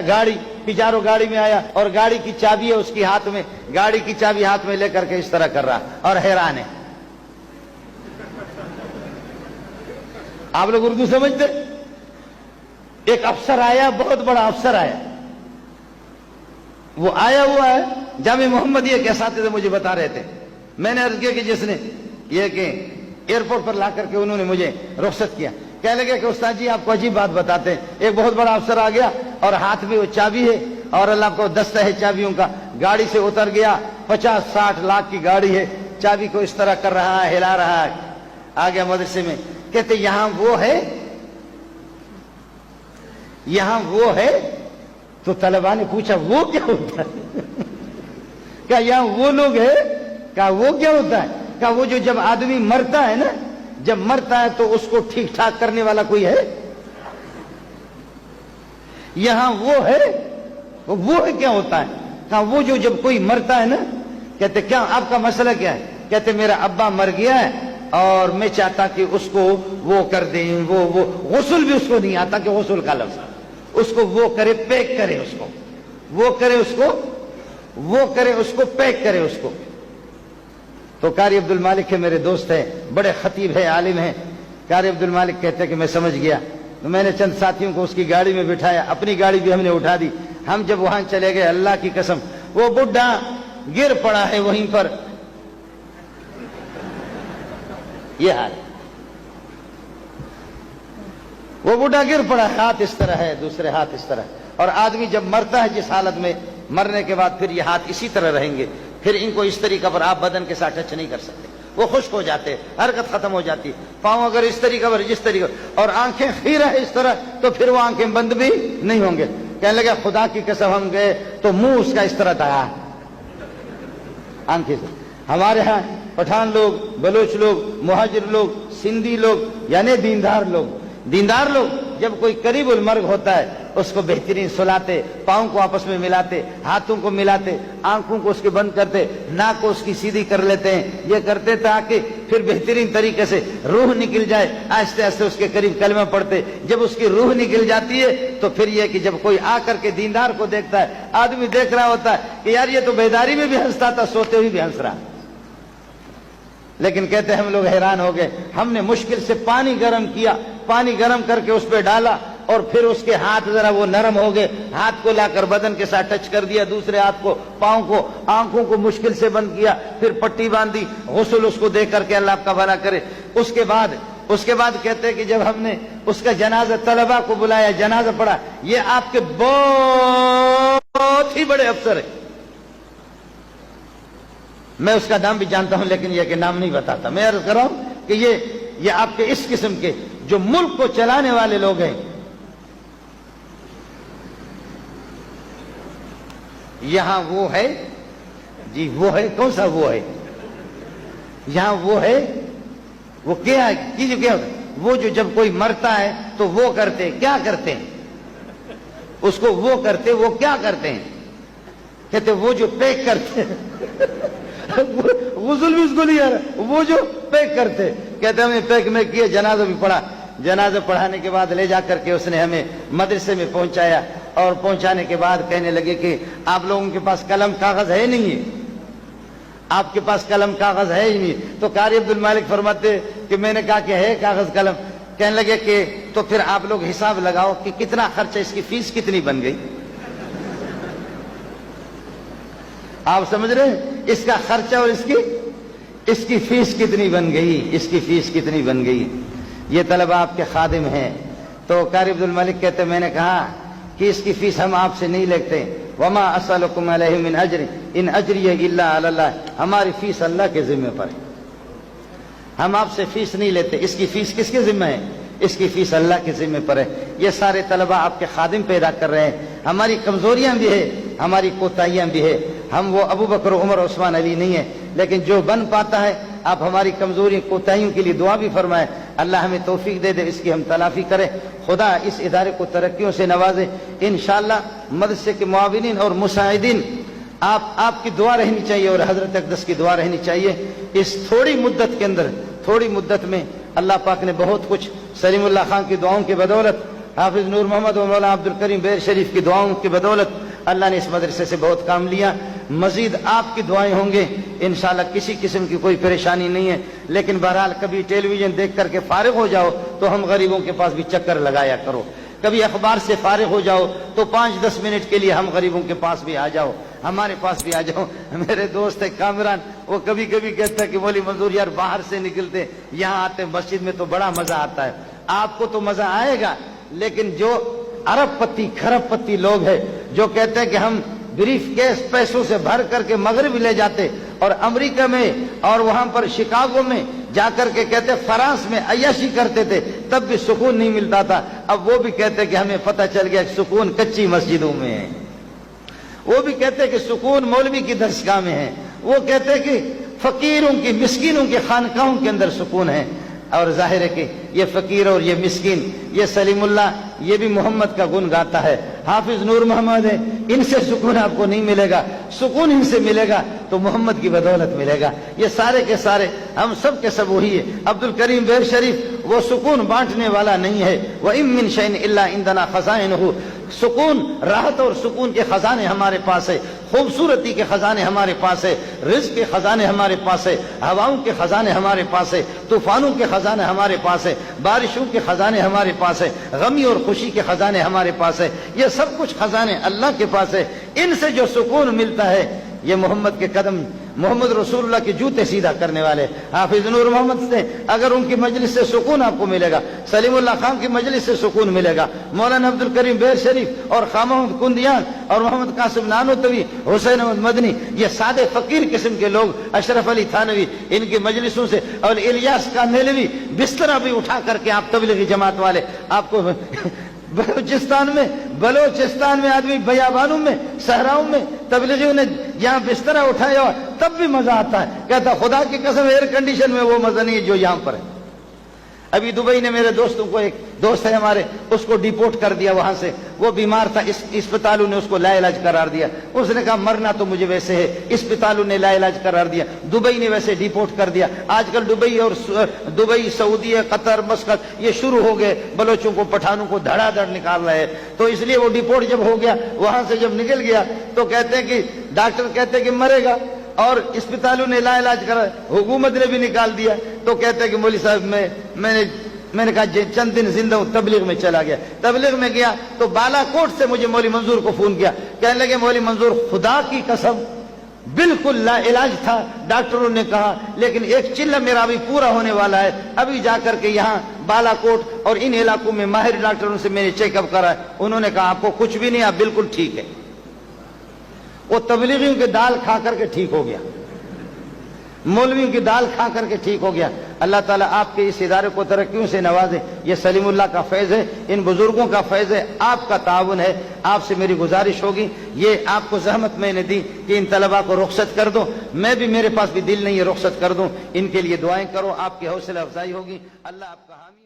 गाड़ी, पिजारो गाड़ी में आया और गाड़ी की चाबी है उसकी हाथ में, गाड़ी की चाबी हाथ में लेकर के इस तरह कर रहा और हैरान है। आप लोग उर्दू समझते? एक अफसर आया, बहुत बड़ा अफसर आया, वो आया हुआ है जामे मोहम्मदिया के साथी थे, मुझे बता रहे थे। मैंने अर्ज किया कि जिसने ये कि एयरपोर्ट पर ला करके उन्होंने मुझे रुखसत किया, कहने लगे कि उस्ताद जी आपको अजीब बात बताते हैं, एक बहुत बड़ा अफसर आ गया और हाथ में वो चाबी है और अल्लाह को दस्ता है चाबियों का, गाड़ी से उतर गया, 50-60 लाख की गाड़ी है, चाबी को इस तरह कर रहा है, हिला रहा है, आ गया मदरसे में। कहते यहां वो है, यहां वो है। तो तलबा ने पूछा वो क्या होता है? क्या यहां वो लोग है? क्या वो क्या होता है? क्या वो जो जब आदमी मरता है ना, जब मरता है तो उसको ठीक ठाक करने वाला कोई है? यहां वो है, वो है क्या होता है? क्या वो जो जब कोई मरता है ना, कहते क्या आपका मसला क्या है? कहते मेरा अब्बा मर गया है और मैं चाहता कि उसको वो कर दें, वो गुस्ल भी उसको नहीं आता कि गुस्ल का लफ्ज, उसको वो करे, पैक करे उसको, वो करे उसको, वो करे उसको, पैक करे उसको। तो कारी अब्दुल मालिक है, मेरे दोस्त है, बड़े खतीब है, आलिम है। कारी अब्दुल मालिक कहते कि मैं समझ गया। तो मैंने चंद साथियों को उसकी गाड़ी में बिठाया, अपनी गाड़ी भी हमने उठा दी। हम जब वहां चले गए, अल्लाह की कसम वो बुढ़ा गिर पड़ा है वहीं पर, ये हाल, वो बुढ़ा गिर पड़ा है, हाथ इस तरह है, दूसरे हाथ इस तरह। और आदमी जब मरता है जिस हालत में, मरने के बाद फिर ये हाथ इसी तरह रहेंगे, फिर इनको इस तरीका पर आप बदन के साथ टच नहीं कर सकते, वो खुश्क हो जाते, हरकत खत्म हो जाती। पांव अगर इस तरीका पर, जिस तरीका, और आंखें खीरा है इस तरह, तो फिर वो आंखें बंद भी नहीं होंगे। कहने लगे खुदा की कसम हम गए तो मुंह उसका इस तरह था आंखें से। हमारे यहाँ पठान लोग, बलोच लोग, मुहाजिर लोग, सिंधी लोग, यानी दीनदार लोग, दीनदार लोग जब कोई करीबुल मर्ग होता है उसको बेहतरीन सुलाते, पाँव को आपस में मिलाते, हाथों को मिलाते, आंखों को उसके बंद करते, नाक को उसकी सीधी कर लेते हैं, ये करते ताकि फिर बेहतरीन तरीके से रूह निकल जाए। आहिस्ते आहिस्ते उसके करीब कलमा पढ़ते, जब उसकी रूह निकल जाती है तो फिर ये कि जब कोई आकर के दीनदार को देखता है, आदमी देख रहा होता है कि यार ये तो बेदारी में भी हंसता था, सोते हुए भी हंस रहा। लेकिन कहते हम लोग हैरान हो गए, हमने मुश्किल से पानी गर्म किया, पानी गर्म करके उस पर डाला और फिर उसके हाथ जरा वो नरम हो गए, हाथ को लाकर बदन के साथ टच कर दिया, दूसरे हाथ को, पांव को, आंखों को मुश्किल से बंद किया, फिर पट्टी बांधी, गुस्ल उसको दे करके अल्लाह आपका भला करे। उसके बाद कहते हैं कि जब हमने उसका जनाजा, तलबा को बुलाया, जनाजा पढ़ा, ये आपके बहुत ही बड़े अफसर है, मैं उसका नाम भी जानता हूं लेकिन यह कि नाम नहीं बताता। मैं अर्ज कर रहा हूं कि ये आपके इस किस्म के जो मुल्क को चलाने वाले लोग हैं, यहां वो है जी, वो है, कौन सा वो है? यहां वो है, वो क्या है कि जो क्या होता है, वो जो जब कोई मरता है तो वो करते, क्या करते हैं उसको, वो करते, वो क्या करते हैं? कहते वो जो पैक करते हैं गुस्ल भी उसको नहीं आ रहा, वो जो पैक करते, कहते हमने पैक में किए, जनाजा भी पढ़ा, जनाजा पढ़ाने के बाद ले जाकर के उसने हमें मदरसे में पहुंचाया, और पहुंचाने के बाद कहने लगे कि आप लोगों के पास कलम कागज है नहीं है, आपके पास कलम कागज है ही नहीं। तो कारी अब्दुल मालिक फरमाते कि मैंने कहा कि है कागज कलम। कहने लगे कि तो फिर आप लोग हिसाब लगाओ कि कितना खर्चा, इसकी फीस कितनी बन गई। आप समझ रहे हैं इसका खर्चा और इसकी फीस कितनी बन गई, इसकी फीस कितनी बन गई। ये तलबा आपके खादिम हैं। तो कारी अब्दुल मलिक कहते मैंने कहा कि इसकी फीस हम आपसे नहीं लेते, वमा असअलुकुम अलैहि मिन अज्र इन अज्रिय इल्ला अल्लाह, हमारी फीस अल्लाह के जिम्मे पर है, हम आपसे फीस नहीं लेते। इसकी फीस किसके जिम्मे है? इसकी फीस अल्लाह के जिम्मे पर है। ये सारे तलबा आपके खादिम पैदा कर रहे हैं। हमारी कमजोरियां भी है, हमारी कोताहियां भी है, हम वो अबू बकर, उमर, उस्मान, अली नहीं है, लेकिन जो बन पाता है आप हमारी कमजोरी कोताहियों के लिए दुआ भी फरमाए, अल्लाह हमें तौफीक दे दे, इसकी हम तलाफी करें, खुदा इस इदारे को तरक्कियों से नवाजे। इंशाअल्लाह मदरसे के मुआविनीन और मुसाइदीन आपकी दुआ रहनी चाहिए और हजरत अक़दस की दुआ रहनी चाहिए। इस थोड़ी मुद्दत के अंदर, थोड़ी मुद्दत में अल्लाह पाक ने बहुत कुछ सलीमुल्लाह खान की दुआओं की बदौलत حافظ نور محمد و مولانا عبد الکریم بیر شریف کی دعاؤں کی بدولت اللہ نے اس مدرسے سے بہت کام لیا. مزید آپ کی دعائیں ہوں گے انشاءاللہ. کسی قسم کی کوئی پریشانی نہیں ہے. لیکن بہرحال کبھی ٹیلی ویژن دیکھ کر کے فارغ ہو جاؤ تو ہم غریبوں کے پاس بھی چکر لگایا کرو. کبھی اخبار سے فارغ ہو جاؤ تو 5-10 منٹ کے لیے ہم غریبوں کے پاس بھی آ جاؤ, ہمارے پاس بھی آ جاؤ. میرے دوست ہے کامران, وہ کبھی کبھی کہتا ہے کہ مولوی منظور یار باہر سے نکلتے یہاں آتے مسجد میں تو بڑا مزہ آتا ہے. آپ کو تو مزہ آئے گا, لیکن جو ارب پتی کھرب پتی لوگ ہیں جو کہتے ہیں کہ ہم بریف کیس پیسوں سے بھر کر کے مغرب لے جاتے اور امریکہ میں اور وہاں پر شکاگو میں جا کر کے کہتے فرانس میں عیاشی کرتے تھے تب بھی سکون نہیں ملتا تھا, اب وہ بھی کہتے کہ ہمیں پتہ چل گیا کہ سکون کچی مسجدوں میں ہے. وہ بھی کہتے کہ سکون مولوی کی درسگاہ میں ہے. وہ کہتے کہ فقیروں کی مسکینوں کے خانقاہوں کے اندر سکون ہے. اور ظاہر ہے کہ یہ فقیر اور یہ مسکین, یہ سلیم اللہ, یہ بھی محمد کا گن گاتا ہے. حافظ نور محمد ہے, ان سے سکون آپ کو نہیں ملے گا. سکون ان سے ملے گا تو محمد کی بدولت ملے گا. یہ سارے کے سارے ہم سب کے سب وہی ہے. عبد الکریم بیر شریف وہ سکون بانٹنے والا نہیں ہے. وَإِن مِّن شَيْءٍ إِلَّا عِندَنَا خَزَائِنُهُ, سکون راحت اور سکون کے خزانے ہمارے پاس ہے. خوبصورتی کے خزانے ہمارے پاس ہے. رزق کے خزانے ہمارے پاس ہے. ہواؤں کے خزانے ہمارے پاس ہے. طوفانوں کے خزانے ہمارے پاس ہے. بارشوں کے خزانے ہمارے پاس ہے. غمی اور خوشی کے خزانے ہمارے پاس ہے. یہ سب کچھ خزانے اللہ کے پاس ہے. ان سے جو سکون ملتا ہے یہ محمد کے قدم, محمد رسول اللہ کے جوتے سیدھا کرنے والے حافظ نور محمد سے اگر ان کی مجلس سے سکون آپ کو ملے گا, سلیم اللہ خان کی مجلس سے سکون ملے گا, مولانا عبد الکریم بیر شریف اور خواجہ محمد کندیان اور محمد قاسم نانوتوی, حسین احمد مدنی, یہ سادے فقیر قسم کے لوگ, اشرف علی تھانوی, ان کی مجلسوں سے, اور الیاس کاندھلوی, بستر بھی اٹھا کر کے آپ تبلیغی جماعت والے آپ کو بلوچستان میں آدمی بیابانوں میں صحراؤں میں تبلیغیوں نے یہاں بستر اٹھایا ہوا تب بھی مزہ آتا ہے. کہتا خدا کی قسم ایئر کنڈیشن میں وہ مزہ نہیں ہے جو یہاں پر ہے. ابھی دبئی نے میرے دوستوں کو, ایک دوست ہے ہمارے, اس کو ڈیپورٹ کر دیا وہاں سے. وہ بیمار تھا, اسپتالوں نے اس کو لا علاج قرار دیا. اس نے کہا مرنا تو مجھے ویسے ہے, اسپتالوں نے لا علاج قرار دیا. دبئی نے ویسے ڈیپورٹ کر دیا. آج کل دبئی سعودی قطر مسقط یہ شروع ہو گئے بلوچوں کو پٹھانوں کو دھڑا دھڑ نکال رہے ہیں. تو اس لیے وہ ڈیپورٹ جب ہو گیا وہاں سے جب نکل گیا تو کہتے ہیں کہ ڈاکٹر کہتے ہیں کہ مرے گا, اور اسپتالوں نے لا علاج کرا, حکومت نے بھی نکال دیا. تو کہتے ہیں کہ مولوی صاحب میں نے کہا چند دن زندہ ہوں, تبلیغ میں چلا گیا. تبلیغ میں گیا تو بالا کوٹ سے مجھے مولوی منظور کو فون کیا, کہنے لگے مولوی منظور خدا کی قسم بالکل لا علاج تھا, ڈاکٹروں نے کہا, لیکن ایک چلہ میرا ابھی پورا ہونے والا ہے. ابھی جا کر کے یہاں بالا کوٹ اور ان علاقوں میں ماہر ڈاکٹروں سے میں نے چیک اپ کرا, انہوں نے کہا آپ کو کچھ بھی نہیں, آپ بالکل ٹھیک ہے. وہ تبلیغیوں کی دال کھا کر کے ٹھیک ہو گیا, مولویوں کی دال کھا کر کے ٹھیک ہو گیا. اللہ تعالیٰ آپ کے اس ادارے کو ترقیوں سے نوازے. یہ سلیم اللہ کا فیض ہے, ان بزرگوں کا فیض ہے, آپ کا تعاون ہے. آپ سے میری گزارش ہوگی, یہ آپ کو زحمت میں نے دی کہ ان طلباء کو رخصت کر دو. میں بھی میرے پاس بھی دل نہیں ہے رخصت کر دوں. ان کے لیے دعائیں کرو, آپ کی حوصلہ افزائی ہوگی. اللہ آپ کا حامی